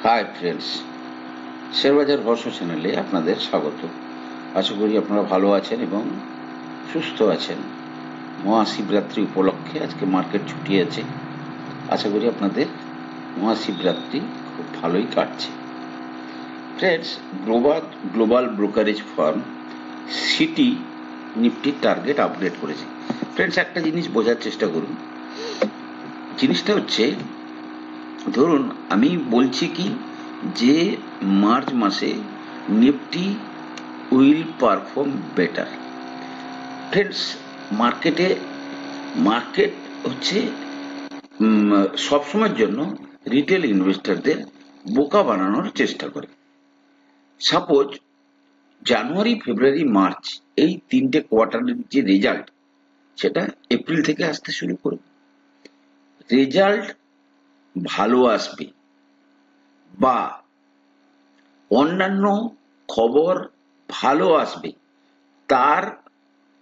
Hi friends, শেয়ারবাজার রহস্য চ্যানেলে আপনাদের স্বাগত। আশা করি আপনারা ভালো আছেন এবং সুস্থ আছেন। মহাশিবরাত্রি উপলক্ষে আজকে মার্কেট ছুটি আছে। আশা করি আপনাদের মহাশিবরাত্রি খুব ভালোই কাটছে। Friends, global brokerage firm Citi নিফটির টার্গেট আপডেট করেছে। ফ্রেন্ডস, একটা জিনিস বোঝার চেষ্টা করুন। জিনিসটা হচ্ছে, ধরুন আমি বলছি কি যে মার্চ মাসে Nifty will perform better. Friends, market হচ্ছে সবসময়ের জন্য রিটেল ইনভেস্টরদের বোকা বানানোর চেষ্টা করে। সাপোজ জানুয়ারি, ফেব্রুয়ারি, মার্চ এই তিনটে কোয়ার্টারের যে রেজাল্ট, সেটা এপ্রিল থেকে আসতে শুরু করবে। রেজাল্ট ভালো আসবে বা অন্যান্য খবর ভালো আসবে, তার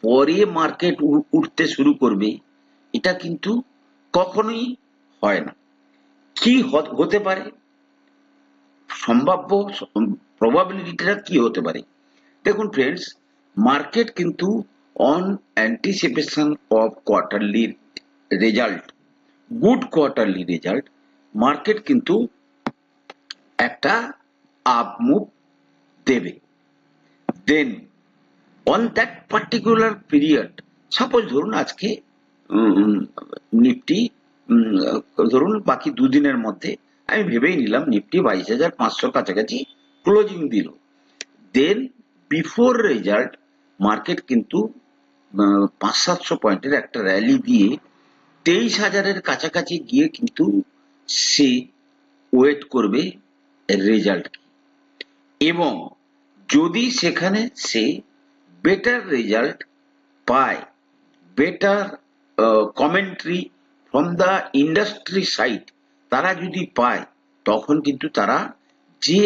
পরে মার্কেট উঠতে শুরু করবে, এটা কিন্তু কখনোই হয় না। কি হতে পারে, সম্ভাব্য প্রবাবিলিটিটা কি হতে পারে? দেখুন ফ্রেন্ডস, মার্কেট কিন্তু on anticipation of quarterly result, good quarterly result, market কিন্তু একটা আপ মুভ দেবে। Then on that particular period, suppose ধরুন আজকে নিফটি ধরুন বাকি দুদিনের মধ্যে আমি ভেবেই নিলাম নিফটি 22,500 কাছাকাছি ক্লোজিং দিল। দেন বিফোর রেজাল্ট মার্কেট কিন্তু 500-700 পয়েন্টের একটা র্যালি দিয়ে 23,000-এর কাছাকাছি গিয়ে কিন্তু সে ওয়েট করবে রেজাল্ট, এবং যদি সেখানে সে বেটার রেজাল্ট পায়, better commentary from the industry side তারা যদি পায়, তখন কিন্তু তারা যে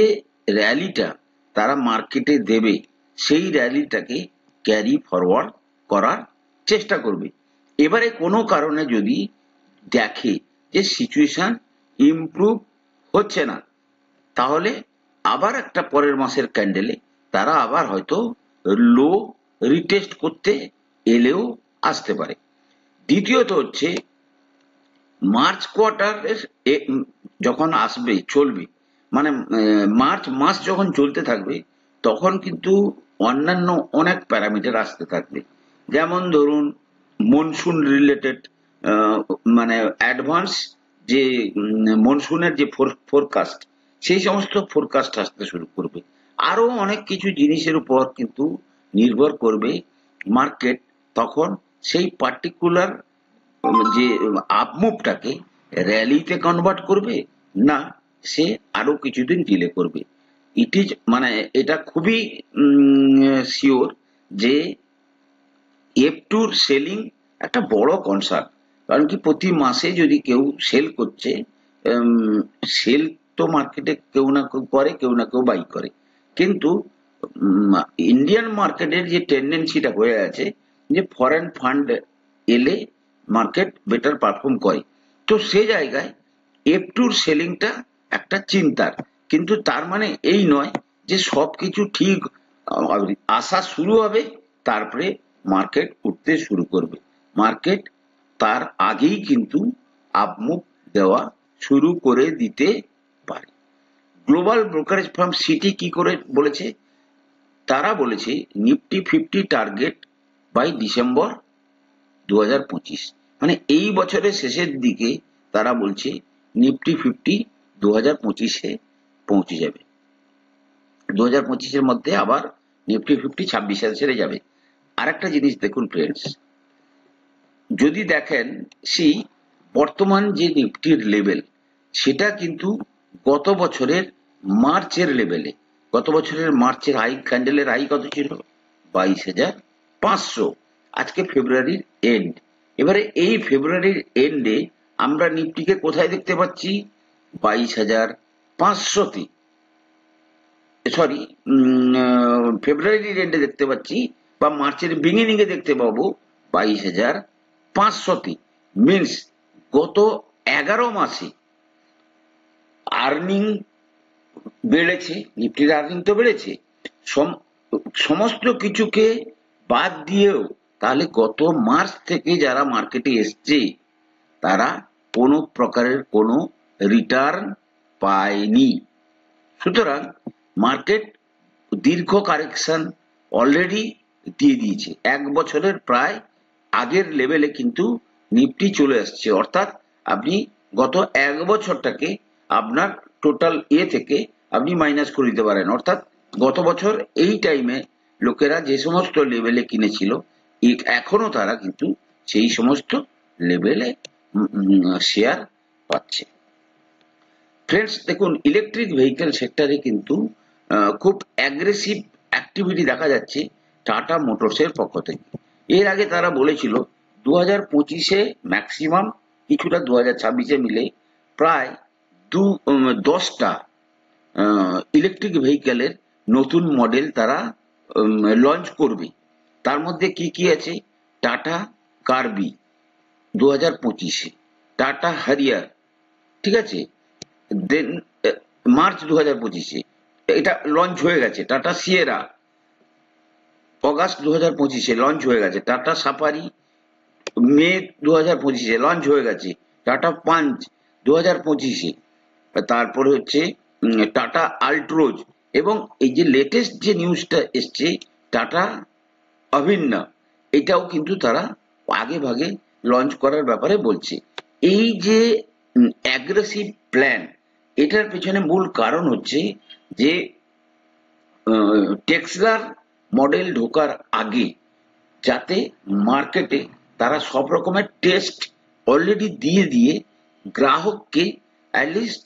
র্যালিটা তারা মার্কেটে দেবে সেই র্যালিটাকে ক্যারি ফরওয়ার্ড করার চেষ্টা করবে। এবারে কোনো কারণে যদি দেখে যে সিচুয়েশন ইমপ্রুভ হচ্ছে না, তাহলে আবার একটা পরের মাসের ক্যান্ডেলে তারা আবার হয়তো লো রিটেস্ট করতে এলেও আসতে পারে। দ্বিতীয়ত হচ্ছে, মার্চ কোয়ার্টার যখন আসবে, চলবে, মানে মার্চ মাস যখন চলতে থাকবে, তখন কিন্তু অন্যান্য অনেক প্যারামিটার আসতে থাকবে। যেমন ধরুন মনসুন রিলেটেড, মানে অ্যাডভান্স যে মনসুনের যে ফোরকাস্ট, সেই সমস্ত ফোরকাস্ট আসতে শুরু করবে। আরো অনেক কিছু জিনিসের উপর কিন্তু নির্ভর করবে মার্কেট তখন সেই পার্টিকুলার যে আপমুভটাকে র্যালিতে কনভার্ট করবে, না সে আরো কিছুদিন ডিলে করবে। ইট ইজ, মানে এটা খুবই শিওর যে F2 সেলিং একটা বড় কনসার্ন। কারণ কি, প্রতি মাসে যদি কেউ সেল করছে, সেল তো মার্কেটে কেউ না কেউ করে, কেউ না কেউ বাই করে, কিন্তু ইন্ডিয়ান মার্কেটের যে টেন্ডেন্সিটা হয়ে আছে যে ফরেন ফান্ড এলে মার্কেট বেটার পারফর্ম করে, তো সে জায়গায় F2 সেলিংটা একটা চিন্তার। কিন্তু তার মানে এই নয় যে সবকিছু ঠিক আসা শুরু হবে তারপরে মার্কেট উঠতে শুরু করবে। মার্কেট তার আগেই কিন্তু আপমুভ দেওয়া শুরু করে দিতে পারে। গ্লোবাল ব্রোকারেজ ফার্ম সিটি কি করে বলেছে? তারা বলেছে নিফটি 50 টার্গেট বাই ডিসেম্বর 2025, মানে এই বছরের শেষের দিকে তারা বলছে নিফটি 50 2025-এ পৌঁছে যাবে। 2025-এর মধ্যে আবার নিফটি 50 26,000 ছেড়ে যাবে। আর একটা জিনিস দেখুন ফ্রেন্ডস, যদি দেখেন সেই বর্তমান যে নিফটির লেভেল, সেটা কিন্তু গত বছরের মার্চের লেভেলে। গত বছরের মার্চের হাই ক্যান্ডেলের হাই কত ছিল? 22,500। আজকে ফেব্রুয়ারির এন্ড। এবারে এই ফেব্রুয়ারির এন্ডে আমরা নিফটিকে কোথায় দেখতে পাচ্ছি? 22,500-তে, সরি, ফেব্রুয়ারির এন্ডে দেখতে পাচ্ছি বা মার্চের বিগিনিং এ দেখতে পাবো 22,500-তে। মিনস গত 11 মাসে আর্নিং বেড়েছে, নিফটির আর্নিং তো বেড়েছে, সমস্ত কিছুকে বাদ দিয়েও তাহলে গত মার্চ থেকে যারা মার্কেটে এসছে তারা কোনো প্রকারের কোনো রিটার্ন পায়নি। সুতরাং মার্কেট দীর্ঘ কারেকশন অলরেডি দিয়ে দিয়েছে, 1 বছরের প্রায় আগের লেভেলে কিন্তু নিফটি চলে আসছে। অর্থাৎ আপনি গত 1 বছরটাকে আপনার টোটাল থেকে আপনি মাইনাস করে দিতে পারেন। অর্থাৎ গত বছর এই টাইমে লোকেরা যে সমস্ত লেভেলে কিনেছিল এখনো তারা কিন্তু সেই সমস্ত লেভেলে শেয়ার পাচ্ছে। ফ্রেন্ডস দেখুন, ইলেকট্রিক ভেহিকেল সেক্টরে কিন্তু খুব অ্যাগ্রেসিভ অ্যাক্টিভিটি দেখা যাচ্ছে টাটা মোটরসের পক্ষ থেকে। এর আগে তারা বলেছিল 2025-এ ম্যাক্সিমাম, কিছুটা 2026-এ মিলে প্রায় 10টা ইলেকট্রিক ভেহিকেলের নতুন মডেল তারা লঞ্চ করবে। তার মধ্যে কি কি আছে? টাটা কার্বি 2025-এ, টাটা হ্যারিয়ার, ঠিক আছে, দেন মার্চ 2025-এ এটা লঞ্চ হয়ে গেছে। টাটা সিয়েরা অগাস্ট 2025-এ লঞ্চ হয়ে গেছে। টাটা সাফারি মে 2025-এ লঞ্চ হয়ে গেছে। টাটা পাঞ্চ 2025-এ, তারপরে হচ্ছে টাটা আল্ট্রোজ, এবং এই যে লেটেস্ট যে নিউজটা এসছে টাটা অভিন্না, এটাও কিন্তু তারা আগে ভাগে লঞ্চ করার ব্যাপারে বলছে। এই যে অ্যাগ্রেসিভ প্ল্যান, এটার পেছনে মূল কারণ হচ্ছে যে টেসলার মডেল ঢোকার আগে যাতে মার্কেটে তারা সব রকমের টেস্ট অলরেডি দিয়ে দিয়ে গ্রাহককে অ্যাটলিস্ট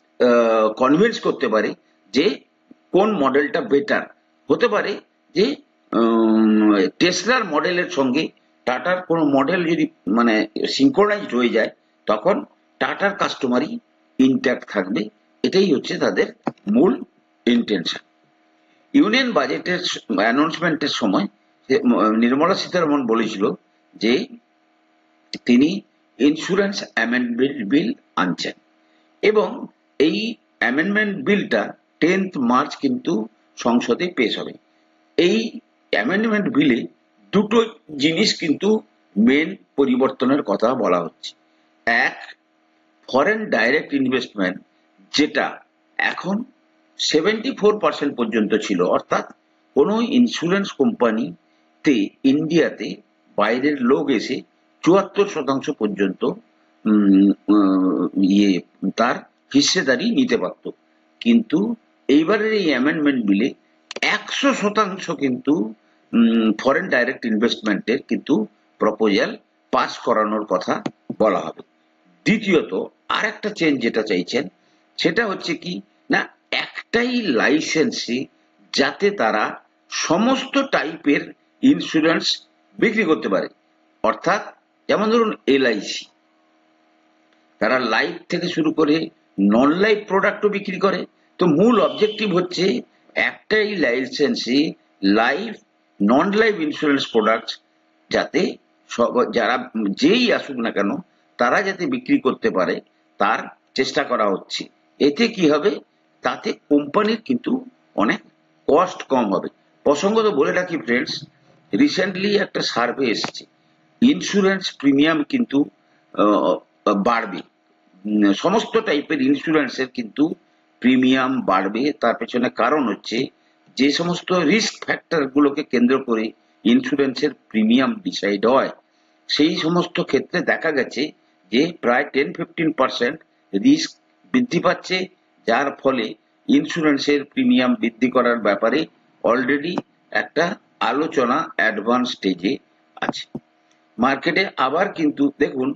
কনভিন্স করতে পারে যে কোন মডেলটা বেটার হতে পারে। যে টেসলার মডেলের সঙ্গে টাটার কোনো মডেল যদি মানে সিঙ্ক্রোনাইজড হয়ে যায় তখন টাটার কাস্টমারই ইনট্যাক্ট থাকবে। এটাই হচ্ছে তাদের মূল ইন্টেনশন। ইউনিয়ন বাজেটের অ্যানাউন্সমেন্টের সময় নির্মলা সীতারামন বলেছিল যে তিনি ইন্স্যুরেন্স অ্যামেন্ডমেন্ট বিল আনছেন, এবং এই অ্যামেন্ডমেন্ট বিলটা 10th মার্চ কিন্তু সংসদে পেশ হবে। এই অ্যামেন্ডমেন্ট বিলে দুটো জিনিস কিন্তু মেন পরিবর্তনের কথা বলা হচ্ছে। এক, ফরেন ডাইরেক্ট ইনভেস্টমেন্ট যেটা এখন 74% পর্যন্ত ছিল, অর্থাৎ কোনো ইন্স্যুরেন্স কোম্পানিতে ইন্ডিয়াতে বাইরের লোক এসে 74% পর্যন্ত তার হিস্সেদারি নিতে পারত। কিন্তু এইবারের এই অ্যামেন্ডমেন্ট বিলে 100% কিন্তু ফরেন ডাইরেক্ট ইনভেস্টমেন্টের কিন্তু প্রপোজাল পাস করানোর কথা বলা হবে। দ্বিতীয়ত আর একটা চেঞ্জ যেটা চাইছেন সেটা হচ্ছে কি না, একটাই লাইসেন্সে যাতে তারা সমস্ত টাইপের ইন্স্যুরেন্স বিক্রি করতে পারে। অর্থাৎ যেমন ধরুন এলআইসি, তারা লাইফ থেকে শুরু করে নন লাইফ প্রোডাক্টও বিক্রি করে। তো মূল অবজেক্টিভ হচ্ছে একটাই লাইসেন্সে life non life insurance product যাতে যারা যেই আসুক না কেন তারা যাতে বিক্রি করতে পারে তার চেষ্টা করা হচ্ছে। এতে কি হবে, তাতে কোম্পানির কিন্তু অনেক কস্ট কম হবে। প্রসঙ্গত বলে রাখি ফ্রেন্ডস, রিসেন্টলি একটা সার্ভে এসেছে, ইন্স্যুরেন্স প্রিমিয়াম কিন্তু বাড়বে, সমস্ত টাইপের ইন্স্যুরেন্সের কিন্তু প্রিমিয়াম বাড়বে। তার পেছনে কারণ হচ্ছে যে সমস্ত রিস্ক ফ্যাক্টর গুলোকে কেন্দ্র করে ইন্স্যুরেন্সের প্রিমিয়াম ডিসাইড হয়, সেই সমস্ত ক্ষেত্রে দেখা গেছে যে প্রায় 10-15% রিস্ক বৃদ্ধি পাচ্ছে, যার ফলে ইন্স্যুরেন্সের প্রিমিয়াম বৃদ্ধি করার ব্যাপারে অলরেডি একটা আলোচনা অ্যাডভান্স স্টেজে আছে। মার্কেটে আবার কিন্তু দেখুন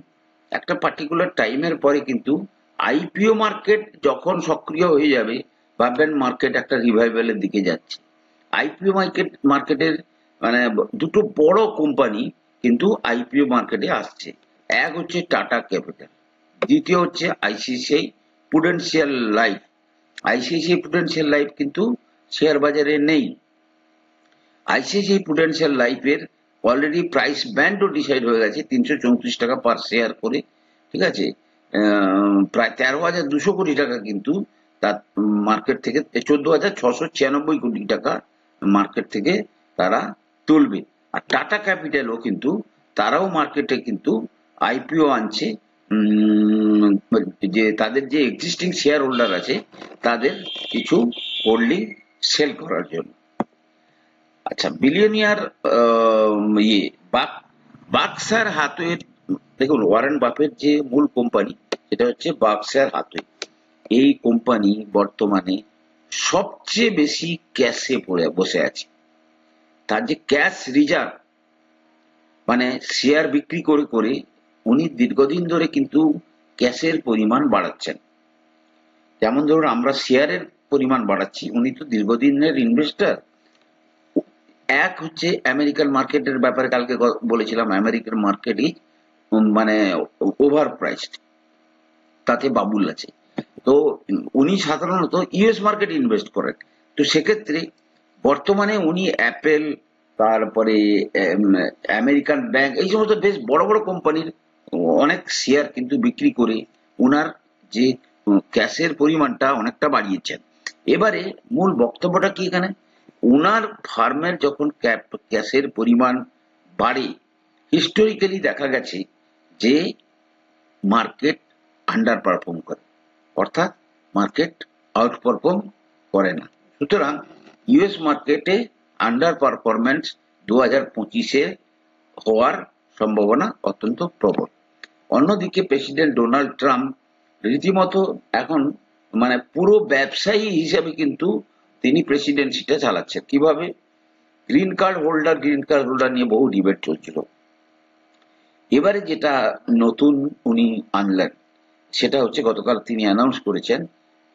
একটা পার্টিকুলার টাইমের পরে কিন্তু আইপিও মার্কেট যখন সক্রিয় হয়ে যাবে ভাববেন মার্কেট একটা রিভাইভালের দিকে যাচ্ছে। আইপিও মার্কেটের মানে দুটো বড় কোম্পানি কিন্তু আইপিও মার্কেটে আসছে। এক হচ্ছে টাটা ক্যাপিটাল, দ্বিতীয় হচ্ছে ICICI Prudential life. ICICI Prudential life কিন্তু শেয়ার বাজারে নেই। আইসিআইসিআই প্রুডেন্সিয়াল লাইফের অলরেডি প্রাইস ব্যান্ডও ডিসাইড হয়ে গেছে 334 টাকা পার শেয়ার করে, ঠিক আছে। প্রায় 13,200 কোটি টাকা কিন্তু তার মার্কেট থেকে 14,696 কোটি টাকা মার্কেট থেকে তারা তুলবে। আর টাটা ক্যাপিটালও কিন্তু তারাও মার্কেটে কিন্তু আইপিও আনছে, যে তাদের যে এক্সিস্টিং শেয়ার হোল্ডার আছে তাদের কিছু হোল্ডিং সেল করার জন্য। আচ্ছা, বিলিয়নিয়ার ইয়ে বার্কশায়ার হাথওয়ে, দেখুন ওয়ারেন বাফেট যে মূল কোম্পানি সেটা হচ্ছে বার্কশায়ার হাথওয়ে। এই কোম্পানি বর্তমানে সবচেয়ে বেশি ক্যাশে পড়ে বসে আছে। তার যে ক্যাশ রিজার্ভ, মানে শেয়ার বিক্রি করে করে উনি দীর্ঘদিন ধরে কিন্তু ক্যাশের পরিমাণ বাড়াচ্ছেন। যেমন ধরুন আমরা শেয়ারের পরিমাণ বাড়াচ্ছি, উনি তো দীর্ঘদিনের ইনভেস্টার। এক হচ্ছে আমেরিকান মার্কেটের ব্যাপারে কালকে বলেছিলাম, আমেরিকান মার্কেটই মানে ওভার প্রাইসড, তাতে বাবুল আছে। তো উনি সাধারণত ইউএস মার্কেটে ইনভেস্ট করেন। তো সেক্ষেত্রে বর্তমানে উনি অ্যাপেল, তারপরে আমেরিকান ব্যাংক, এই সমস্ত বেশ বড় বড় কোম্পানির অনেক শেয়ার কিন্তু বিক্রি করে উনার যে ক্যাশের পরিমাণটা অনেকটা বাড়িয়েছেন। এবারে মূল বক্তব্যটা কি এখানে, উনার ফার্মের যখন ক্যাশের পরিমাণ বাড়ে, হিস্টোরিক্যালি দেখা গেছে যে মার্কেট আন্ডার পারফর্ম করে, অর্থাৎ মার্কেট আউট পারফর্ম করে না। সুতরাং ইউএস মার্কেটে আন্ডার পারফরমেন্স 2025-এ হওয়ার সম্ভাবনা অত্যন্ত প্রবল। অন্যদিকে প্রেসিডেন্ট ডোনাল্ড ট্রাম্প রীতিমতো এখন মানে পুরো ব্যবসায়ী হিসেবে কিন্তু তিনি প্রেসিডেন্সিটা চালাচ্ছেন। কিভাবে? গ্রিন কার্ড হোল্ডার নিয়ে বহু ডিবেট চলছিল। এবারে যেটা নতুন উনি আনলেন সেটা হচ্ছে গতকাল তিনি অ্যানাউন্স করেছেন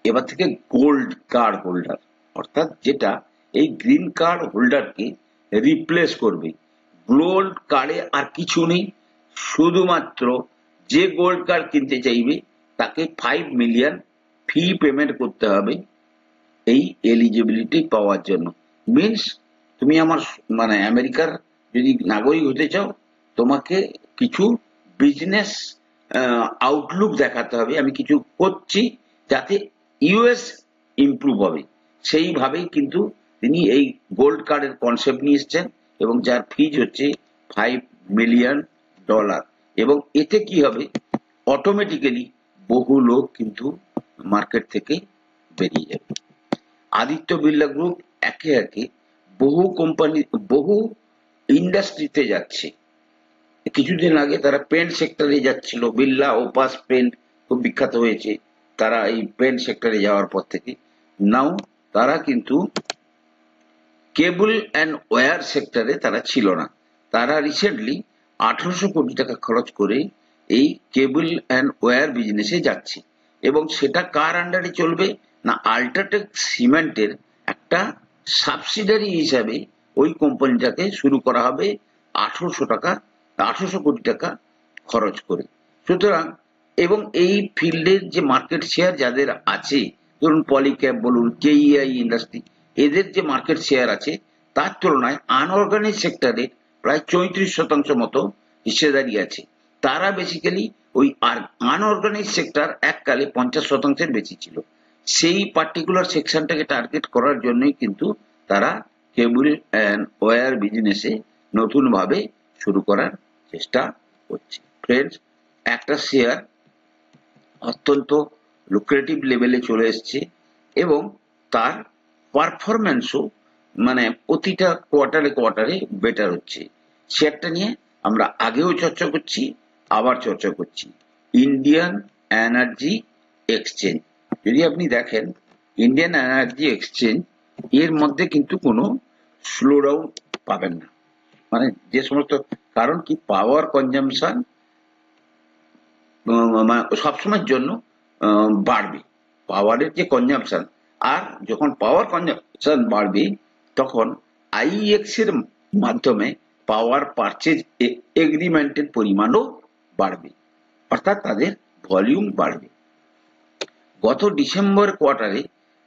এবার থেকে গোল্ড কার্ড হোল্ডার, অর্থাৎ যেটা এই গ্রিন কার্ড হোল্ডারকে রিপ্লেস করবে। গোল্ড কার্ডে আর কিছু নেই, শুধুমাত্র যে গোল্ড কার্ড কিনতে চাইবে তাকে 5 মিলিয়ন ফি পেমেন্ট করতে হবে এই এলিজিবিলিটি পাওয়ার জন্য। মিনস তুমি আমার মানে আমেরিকার যদি নাগরিক হতে চাও, তোমাকে কিছু বিজনেস আউটলুক দেখাতে হবে, আমি কিছু করছি যাতে ইউএস ইমপ্রুভ হবে। সেইভাবেই কিন্তু তিনি এই গোল্ড কার্ডের কনসেপ্ট নিয়ে এসছেন এবং যার ফিজ হচ্ছে $5 মিলিয়ন। এবং এতে কি হবে, অটোমেটিক্যালি বহু লোক কিন্তু মার্কেট থেকে বেরিয়ে যাবে। আদিত্য বিড়লা গ্রুপ একে একে বহু কোম্পানি, বহু ইন্ডাস্ট্রিতে যাচ্ছে। কিছুদিন আগে তারা পেন্ট সেক্টরে যাচ্ছিল, বিড়লা ওপাস পেন্ট খুব বিখ্যাত হয়েছে তারা এই পেন্ট সেক্টরে যাওয়ার পর থেকে। নাও তারা কিন্তু কেবল অ্যান্ড ওয়্যার সেক্টরে তারা ছিল না। তারা রিসেন্টলি 1800 কোটি টাকা খরচ করে এই কেবল অ্যান্ড ওয়্যার বিজনেসে যাচ্ছে। এবং সেটা কার আন্ডারে চলবে না, আল্ট্রাটেক সিমেন্টের একটা সাবসিডারি হিসাবে ওই কোম্পানিটাকে শুরু করা হবে 1800 কোটি টাকা খরচ করে। সুতরাং এবং এই ফিল্ডের যে মার্কেট শেয়ার যাদের আছে, ধরুন পলিক্যাপ বলুন, কেইআই ইন্ডাস্ট্রি, এদের যে মার্কেট শেয়ার আছে তার তুলনায় আনঅর্গানিক সেক্টরে প্রায় 34% মতো হিস্সেদারি আছে। তারা বেসিক্যালি ওই আনঅর্গানিক সেক্টর এককালে 50%-এর বেশি ছিল। সেই পার্টিকুলার সেকশনটাকে টার্গেট করার জন্যই কিন্তু তারা কেবল অ্যান্ড ওয়্যার বিজনেসে নতুন ভাবে শুরু করার চেষ্টা করছে। ফ্রেন্ডস, একটা শেয়ার অত্যন্ত লুক্রেটিভ লেভেলে চলে এসছে এবং তার পারফরম্যান্সও মানে প্রতিটা কোয়ার্টারে বেটার হচ্ছে। শেয়ারটা নিয়ে আমরা আগেও চর্চা করছি, আবার চর্চা করছি। ইন্ডিয়ান এনার্জি এক্সচেঞ্জ, যদি আপনি দেখেন ইন্ডিয়ান এনার্জি এক্সচেঞ্জ, এর মধ্যে কিন্তু কোনো স্লো ডাউন পাবেন না। মানে যে সমস্ত, কারণ কি পাওয়ার কনজাম্পশন সবসময়ের জন্য বাড়বে, পাওয়ারের যে কনজাম্পশন, আর যখন পাওয়ার কনজাম্পশন বাড়বে তখন আইএক্স এর মাধ্যমে পাওয়ার পারচেজ এগ্রিমেন্টের পরিমাণও বাড়বে, অর্থাৎ তাদের ভলিউম বাড়বে। গত ডিসেম্বর কোয়ার্টারে,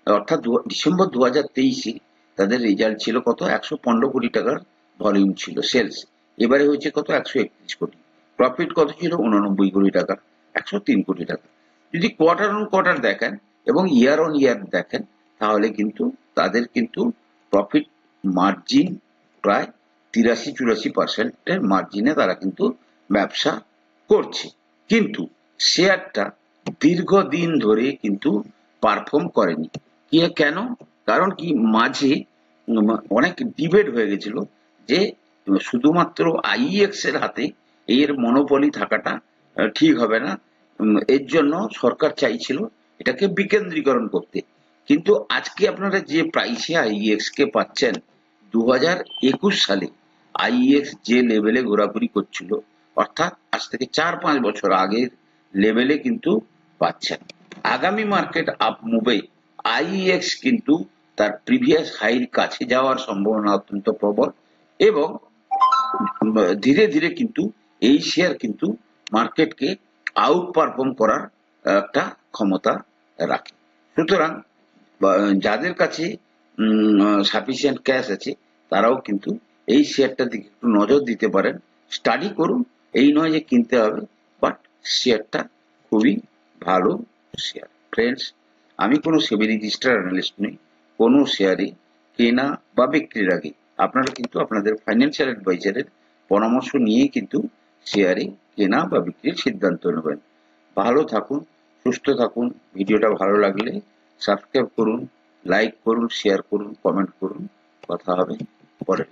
অর্থাৎ ডিসেম্বর 2023-এ তাদের রেজাল্ট ছিল কত, 115 কোটি টাকার ভলিউম ছিল সেলস। এবারে হয়েছে কত, 131 কোটি। প্রফিট কত ছিল, 89 কোটি টাকা, 103 কোটি টাকা। যদি কোয়ার্টার অন কোয়ার্টার দেখেন এবং ইয়ার অন ইয়ার দেখেন, তাহলে কিন্তু তাদের কিন্তু প্রফিট মার্জিন প্রায় 83-84% মার্জিনে তারা কিন্তু ব্যবসা করছে। কিন্তু শেয়ারটা দীর্ঘদিন ধরে কিন্তু পারফর্ম করেনি। কেন? কারণ কি, মাঝে অনেক ডিবেট হয়ে গেছিল যে শুধুমাত্র আইইএক্স এর হাতে এর মনোপলি থাকাটা ঠিক হবে না। এর জন্য সরকার চাইছিল এটাকে বিকেন্দ্রীকরণ করতে। কিন্তু আজকে আপনারা যে প্রাইসে আইইএক্স কে পাচ্ছেন, 2021 সালে আইইএক্স যে লেভেলে ঘোরাঘুরি করছিল, অর্থাৎ আজ থেকে 4-5 বছর আগের লেভেলে কিন্তু পাচ্ছেন। আগামী মার্কেট আপ মুভে আইইএক্স কিন্তু তার প্রিভিয়াস হাইর কাছে যাওয়ার সম্ভাবনা অত্যন্ত প্রবল, এবং ধীরে ধীরে কিন্তু এই শেয়ার কিন্তু মার্কেটকে আউট পারফর্ম করার একটা ক্ষমতা রাখে। সুতরাং যাদের কাছে সাফিসিয়েন্ট ক্যাশ আছে, তারাও কিন্তু এই শেয়ারটার দিকে একটু নজর দিতে পারেন, স্টাডি করুন। এই নয় যে কিনতে হবে, বাট শেয়ারটা খুবই ভালো শেয়ার। ফ্রেন্ডস, আমি কোনো সেবি রেজিস্টার্ড অ্যানালিস্ট নই। কোনো শেয়ারে কেনা বা বিক্রির আগে আপনারা কিন্তু আপনাদের ফাইন্যান্সিয়াল অ্যাডভাইজারের পরামর্শ নিয়ে কিন্তু শেয়ারে কেনা বা বিক্রির সিদ্ধান্ত নেবেন। ভালো থাকুন, সুস্থ থাকুন। ভিডিওটা ভালো লাগলে সাবস্ক্রাইব করুন, লাইক করুন, শেয়ার করুন, কমেন্ট করুন। কথা হবে পরে।